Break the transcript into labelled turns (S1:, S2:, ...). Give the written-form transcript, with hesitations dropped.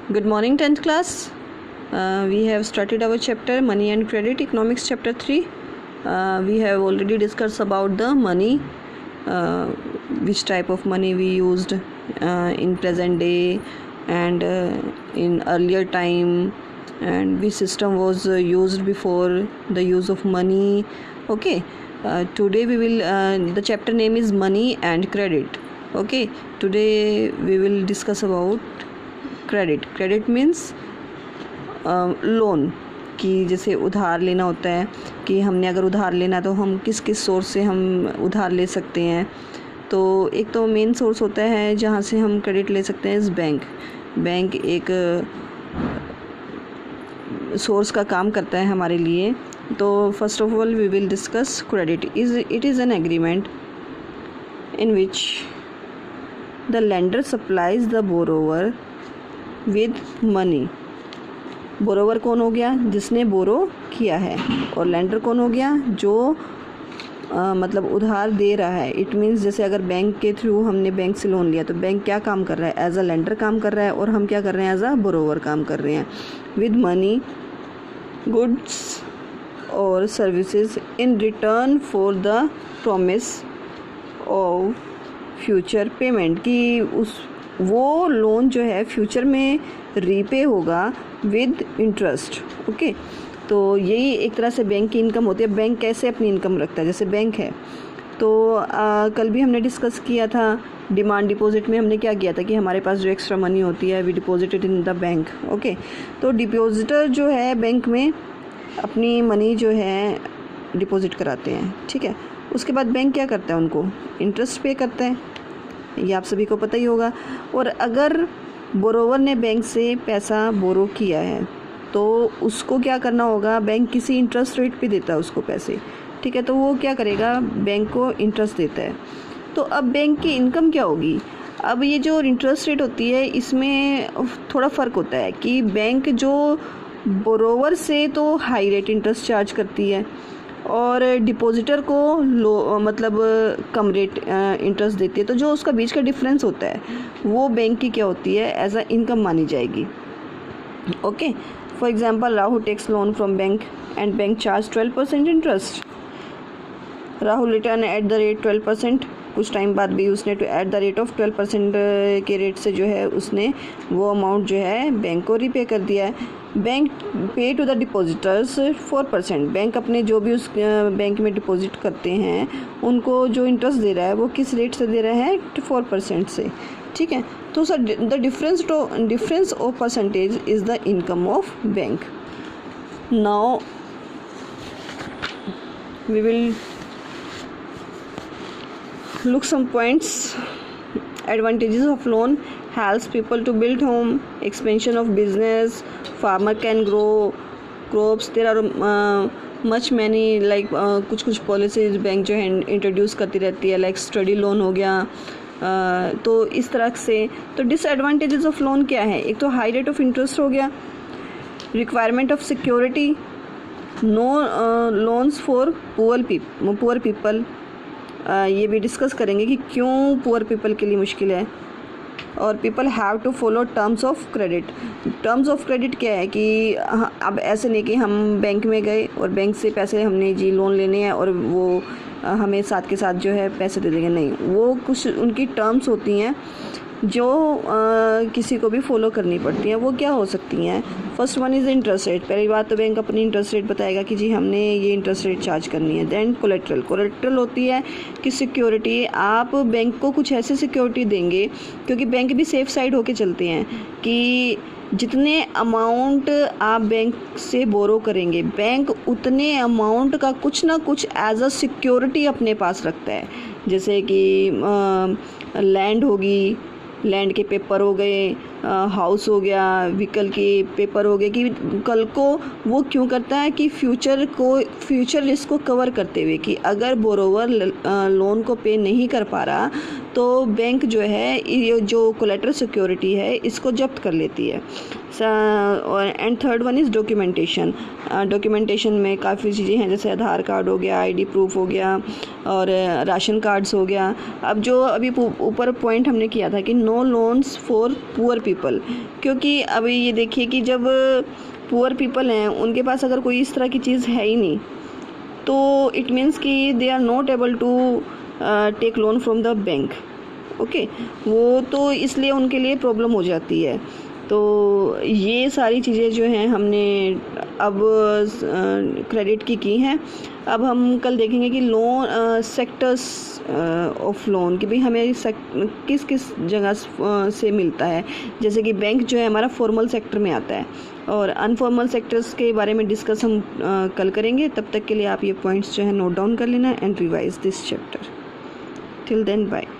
S1: Good morning, 10th class. We have started our chapter Money and Credit, Economics chapter 3. We have already discussed about the money, which type of money we used in present day and in earlier time, and which system was used before the use of money. Okay. Today we will, the chapter name is Money and Credit. Okay. Today we will discuss about credit means loan कि जैसे उधार लेना होता है कि हमने अगर उधार लेना तो हम किस किस सोर्स से हम उधार ले सकते हैं। तो एक तो मेन सोर्स होता है जहाँ से हम क्रेडिट ले सकते हैं इस बैंक एक सोर्स का काम करता है हमारे लिए। तो first of all we will discuss credit. It is an agreement in which the lender supplies the borrower with money. Borrower कौन हो गया? जिसने बोरो किया है, और लेंडर कौन हो गया? जो मतलब उधार दे रहा है। इट मीन्स जैसे अगर बैंक के थ्रू हमने बैंक से लोन लिया तो बैंक क्या काम कर रहा है? एज अ लेंडर काम कर रहा है, और हम क्या कर रहे हैं? एज अ बोरोवर काम कर रहे हैं। विद मनी, गुड्स और services in return for the promise of future payment, कि वो लोन जो है फ्यूचर में रीपे होगा विद इंटरेस्ट। ओके, तो यही एक तरह से बैंक की इनकम होती है। बैंक कैसे अपनी इनकम रखता है? जैसे बैंक है तो कल भी हमने डिस्कस किया था डिमांड डिपॉजिट में। हमने क्या किया था कि हमारे पास जो एक्स्ट्रा मनी होती है we deposited in the bank. Okay, तो डिपॉजिटर जो है बैंक में अपनी मनी जो है डिपॉजिट कराते हैं। ठीक है, उसके बाद बैंक क्या करता है? उनको इंटरेस्ट पे करता है, ये आप सभी को पता ही होगा। और अगर बोरोवर ने बैंक से पैसा बोरो किया है तो उसको क्या करना होगा? बैंक किसी इंटरेस्ट रेट पे देता है उसको पैसे। ठीक है, तो वो क्या करेगा? बैंक को इंटरेस्ट देता है। तो अब बैंक की इनकम क्या होगी? अब ये जो इंटरेस्ट रेट होती है इसमें थोड़ा फ़र्क होता है कि बैंक जो बोरोवर से तो हाई रेट इंटरेस्ट चार्ज करती है और डिपॉजिटर को लो मतलब कम रेट इंटरेस्ट देती है। तो जो उसका बीच का डिफरेंस होता है वो बैंक की क्या होती है? एज अ इनकम मानी जाएगी। Okay, for example Rahul takes loan from bank and bank charge 12% interest. Rahul return at the rate 12%। कुछ टाइम बाद भी उसने एट द रेट ऑफ 12% के रेट से जो है उसने वो अमाउंट जो है बैंक को रीपे कर दिया है। बैंक पे टू द डिपॉजिटर्स 4%। बैंक अपने जो भी उस बैंक में डिपॉजिट करते हैं उनको जो इंटरेस्ट दे रहा है वो किस रेट से दे रहा है? 4% से। ठीक है, तो sir the difference of percentage is the income of bank. Now we will look some points. Advantages of loan: helps people to build home, expansion of business, farmer can grow crops. There are much many like कुछ policies bank जो है introduce करती रहती है, like study loan हो गया। तो इस तरह से तो डिसएडवांटेजेस ऑफ लोन क्या है? एक तो हाई रेट ऑफ इंटरेस्ट हो गया, requirement of security, no loans for poor people. ये भी डिस्कस करेंगे कि क्यों पुअर पीपल के लिए मुश्किल है। और people have to follow terms of credit. Terms of credit क्या है कि अब ऐसे नहीं कि हम बैंक में गए और बैंक से पैसे हमने जी लोन लेने हैं और वो हमें साथ के साथ जो है पैसे दे देंगे। नहीं, वो कुछ उनकी टर्म्स होती हैं जो किसी को भी फॉलो करनी पड़ती हैं। वो क्या हो सकती हैं? First one is interest rate. पहली बात तो बैंक अपनी इंटरेस्ट रेट बताएगा कि जी हमने ये इंटरेस्ट रेट चार्ज करनी है। देन कोलेट्रल होती है कि सिक्योरिटी, आप बैंक को कुछ ऐसी सिक्योरिटी देंगे, क्योंकि बैंक भी सेफ साइड होके चलते हैं कि जितने अमाउंट आप बैंक से बोरो करेंगे बैंक उतने अमाउंट का कुछ ना कुछ एज अ सिक्योरिटी अपने पास रखता है। जैसे कि लैंड होगी, लैंड के पेपर हो गए, हाउस हो गया, व्हीकल के पेपर हो गए, कि कल को वो क्यों करता है कि फ्यूचर रिस्क को कवर करते हुए कि अगर बोरोवर लोन को पे नहीं कर पा रहा तो बैंक जो है ये जो कोलेटरल सिक्योरिटी है इसको जब्त कर लेती है। And third one is documentation. Documentation में काफ़ी चीज़ें हैं, जैसे आधार कार्ड हो गया, आईडी प्रूफ हो गया और राशन कार्ड्स हो गया। अब जो अभी ऊपर पॉइंट हमने किया था कि no loans for poor people, क्योंकि अभी ये देखिए कि जब पुअर पीपल हैं उनके पास अगर कोई इस तरह की चीज़ है ही नहीं, तो इट मीन्स कि they are not able to take loan from the bank. Okay, वो तो इसलिए उनके लिए प्रॉब्लम हो जाती है। तो ये सारी चीज़ें जो हैं हमने अब क्रेडिट की हैं। अब हम कल देखेंगे कि लोन सेक्टर्स ऑफ लोन, कि भाई हमें किस किस जगह से मिलता है। जैसे कि बैंक जो है हमारा फॉर्मल सेक्टर में आता है, और अनफॉर्मल सेक्टर्स के बारे में डिस्कस हम कल करेंगे। तब तक के लिए आप ये पॉइंट्स जो है नोट डाउन कर लेना and revise this chapter. Till then bye.